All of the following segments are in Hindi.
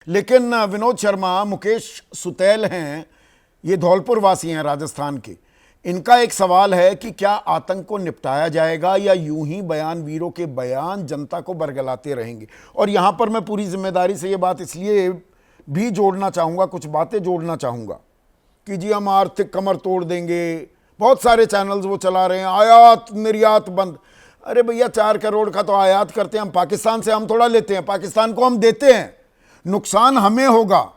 लेकिन विनोद शर्मा, मुकेश सुतैल हैं, ये धौलपुर वासी हैं राजस्थान के। इनका एक सवाल है कि क्या आतंक को निपटाया जाएगा या यूं ही बयान वीरों के बयान जनता को बरगलाते रहेंगे। और यहां पर मैं पूरी जिम्मेदारी से ये बात इसलिए भी जोड़ना चाहूंगा, कुछ बातें जोड़ना चाहूंगा कि जी हम आर्थिक कमर तोड़ देंगे। बहुत सारे चैनल्स वो चला रहे हैं, आयात निर्यात बंद। अरे भैया 4 करोड़ का तो आयात करते हैं हम पाकिस्तान से, हम थोड़ा लेते हैं, पाकिस्तान को हम देते हैं। नुकसान हमें होगा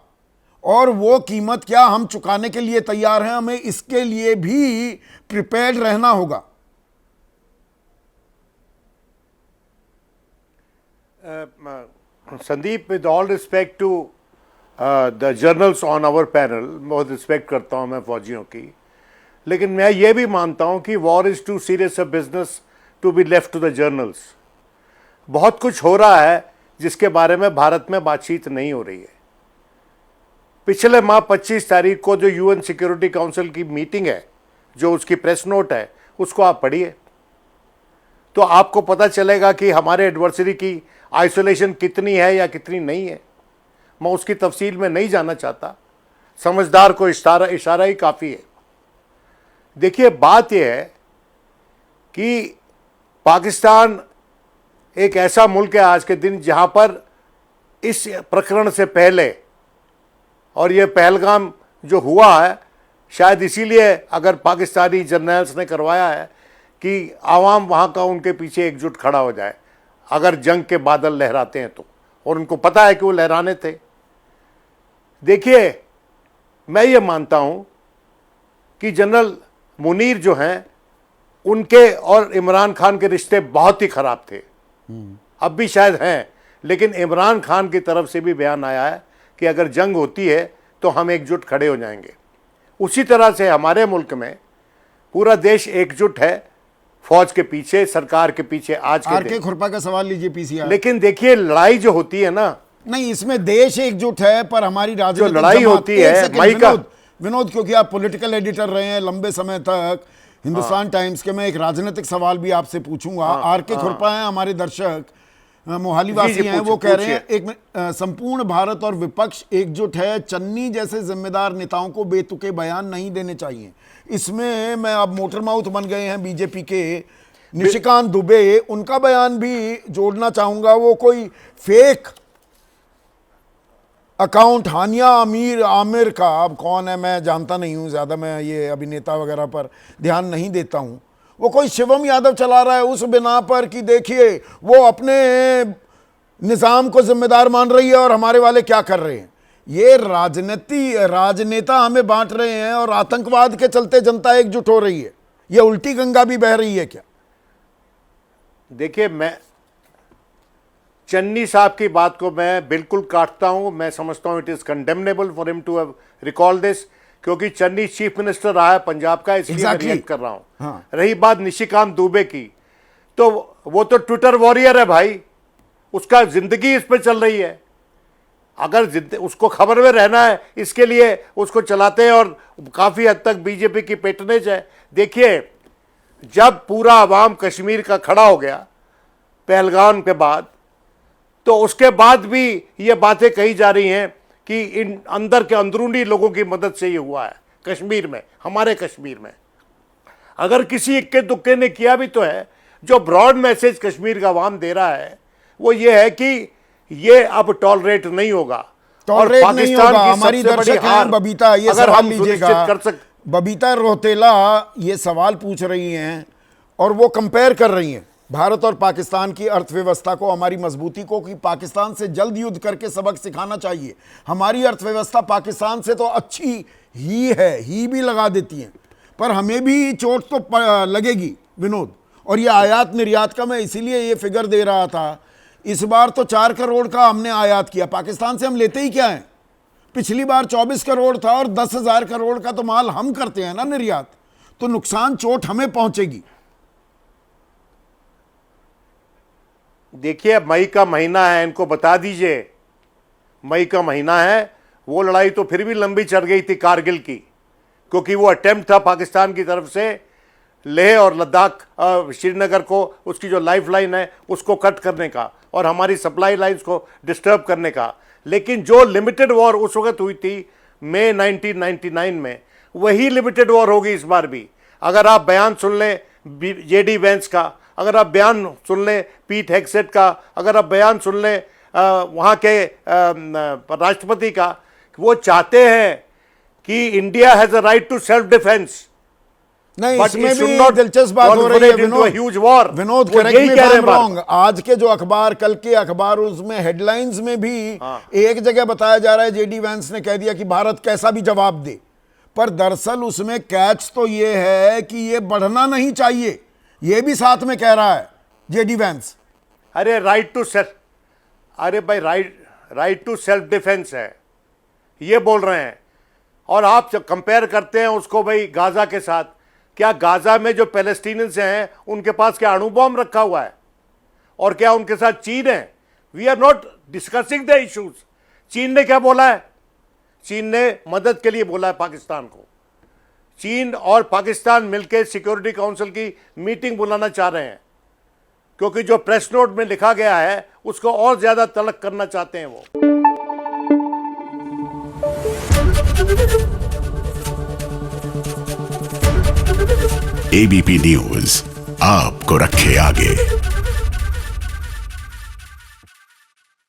और वो कीमत क्या हम चुकाने के लिए तैयार हैं, हमें इसके लिए भी प्रिपेयर्ड रहना होगा। Sandeep, with all respect to the generals on our panel, बहुत रिस्पेक्ट करता हूं मैं फौजियों की, लेकिन मैं ये भी मानता हूं कि war is too serious a business to be left to the generals. बहुत कुछ हो रहा है जिसके बारे में भारत में बातचीत नहीं हो रही है। पिछले माह 25 तारीख को जो यूएन सिक्योरिटी काउंसिल की मीटिंग है, जो उसकी प्रेस नोट है, उसको आप पढ़िए तो आपको पता चलेगा कि हमारे एडवर्सरी की आइसोलेशन कितनी है या कितनी नहीं है। मैं उसकी तफसील में नहीं जाना चाहता, समझदार को इशारा ही काफ़ी है। देखिए, बात यह है कि पाकिस्तान एक ऐसा मुल्क है आज के दिन जहां पर इस प्रकरण से पहले, और यह पहलगाम जो हुआ है शायद इसीलिए अगर पाकिस्तानी जर्नल्स ने करवाया है कि आवाम वहां का उनके पीछे एकजुट खड़ा हो जाए अगर जंग के बादल लहराते हैं तो, और उनको पता है कि वो लहराने थे। देखिए, मैं ये मानता हूं कि जनरल मुनीर जो हैं उनके और इमरान खान के रिश्ते बहुत ही खराब थे, अब भी शायद हैं, लेकिन इमरान खान की तरफ से भी बयान आया है कि अगर जंग होती है तो हम एकजुट खड़े हो जाएंगे। उसी तरह से हमारे मुल्क में पूरा देश एकजुट है फौज के पीछे, सरकार के पीछे। आज के आर.के. खुरपा का सवाल लीजिए पीसीआर। लेकिन देखिए, लड़ाई जो होती है ना, नहीं, इसमें देश एकजुट है, पर हमारी राजनीतिक लड़ाई होती है मई का। विनोद, क्योंकि आप पॉलिटिकल एडिटर रहे हैं लंबे समय तक हिंदुस्तान टाइम्स के, मैं एक राजनीतिक सवाल भी आपसे पूछूंगा। आर.के. खुरपा हैं हमारे दर्शक, मोहाली वासी हैं, वो कह रहे हैं एक संपूर्ण भारत और विपक्ष एकजुट है, चन्नी जैसे जिम्मेदार नेताओं को बेतुके बयान नहीं देने चाहिए। इसमें मैं अब मोटर माउथ बन गए हैं बीजेपी के निशिकांत दुबे, उनका बयान भी जोड़ना चाहूंगा। वो कोई फेक अकाउंट हानिया आमिर का, अब कौन है मैं जानता नहीं हूं, ज्यादा मैं ये अभिनेता वगैरह पर ध्यान नहीं देता हूं, वो कोई शिवम यादव चला रहा है उस बिना पर कि देखिए वो अपने निजाम को जिम्मेदार मान रही है और हमारे वाले क्या कर रहे हैं। ये राजनेता हमें बांट रहे हैं और आतंकवाद के चलते जनता एकजुट हो रही है। ये उल्टी गंगा भी बह रही है क्या? देखिए, मैं चन्नी साहब की बात को मैं बिल्कुल काटता हूं। मैं समझता हूं it is condemnable for him to have recall this, क्योंकि चन्नी चीफ मिनिस्टर रहा है पंजाब का, इसलिए मैं रिएक्ट कर रहा हूं। हाँ। रही बात निशिकांत दुबे की, तो वो तो ट्विटर वॉरियर है भाई, उसका जिंदगी इस पे चल रही है। अगर उसको खबर में रहना है इसके लिए उसको चलाते हैं, और काफी हद तक बीजेपी की पेटनेज है। देखिए, जब पूरा अवाम कश्मीर का खड़ा हो गया पहलगाम के बाद, तो उसके बाद भी ये बातें कही जा रही हैं कि इन अंदर के अंदरूनी लोगों की मदद से ये हुआ है कश्मीर में, हमारे कश्मीर में। अगर किसी इक्के दुक्के ने किया भी तो है, जो ब्रॉड मैसेज कश्मीर का अवाम दे रहा है वो ये है कि ये अब टॉलरेट नहीं होगा। और पाकिस्तान की हमारी दर्शक हैं बबीता, ये सवाल लीजिएगा। बबीता रोहतेला ये सवाल पूछ रही हैं और वो कंपेयर कर रही हैं भारत और पाकिस्तान की अर्थव्यवस्था को, हमारी मजबूती को, कि पाकिस्तान से जल्द युद्ध करके सबक सिखाना चाहिए। हमारी अर्थव्यवस्था पाकिस्तान से तो अच्छी ही है, ही भी लगा देती है, पर हमें भी चोट तो लगेगी विनोद। और ये आयात निर्यात का मैं इसीलिए ये फिगर दे रहा था, इस बार तो 4 करोड़ का हमने आयात किया, पाकिस्तान से हम लेते ही क्या है। पिछली बार 24 करोड़ था और 10,000 करोड़ का तो माल हम करते हैं ना निर्यात, तो नुकसान चोट हमें पहुंचेगी। देखिए, मई का महीना है, इनको बता दीजिए मई का महीना है। वो लड़ाई तो फिर भी लंबी चल गई थी कारगिल की, क्योंकि वो अटेम्प्ट था पाकिस्तान की तरफ से लेह और लद्दाख श्रीनगर को, उसकी जो लाइफ लाइन है उसको कट करने का और हमारी सप्लाई लाइंस को डिस्टर्ब करने का। लेकिन जो लिमिटेड वॉर उस वक्त हुई थी मई 1999 में, वही लिमिटेड वॉर होगी इस बार भी। अगर आप बयान सुन लें जेडी वेंस का, अगर आप बयान सुन लें पीट हेगसेट का, अगर आप बयान सुन लें वहाँ के राष्ट्रपति का, वो चाहते हैं कि India has a right to self defence. नहीं, But इसमें it should भी not दिलचस्प बात हो रही है into a huge war. Vinod, वो करेक्ट यही मी कह रहे इफ हैं रॉन्ग, आज के जो अखबार, कल के अखबार, उसमें हेडलाइंस में भी एक जगह बताया जा रहा है जेडी वैंस ने कह दिया कि भारत कैसा भी जवाब दे, पर दरअसल उसमें कैच तो ये है कि ये बढ़ना नहीं चाहिए, ये भी साथ में कह रहा है जेडी वैंस। अरे राइट टू सेल्फ, अरे भाई राइट टू सेल्फ डिफेंस है, ये बोल रहे हैं। और आप जब कंपेयर करते हैं उसको भाई गाजा के साथ, क्या गाजा में जो पैलेस्टीनियंस हैं उनके पास क्या अणु बॉम्ब रखा हुआ है? और क्या उनके साथ चीन है? We are not discussing the issues. चीन ने क्या बोला है? चीन ने मदद के लिए बोला है पाकिस्तान को। चीन और पाकिस्तान मिलकर सिक्योरिटी काउंसिल की मीटिंग बुलाना चाह रहे हैं, क्योंकि जो प्रेस नोट में लिखा गया है उसको और ज्यादा तलक करना चाहते हैं वो। एबीपी न्यूज आपको रखे आगे।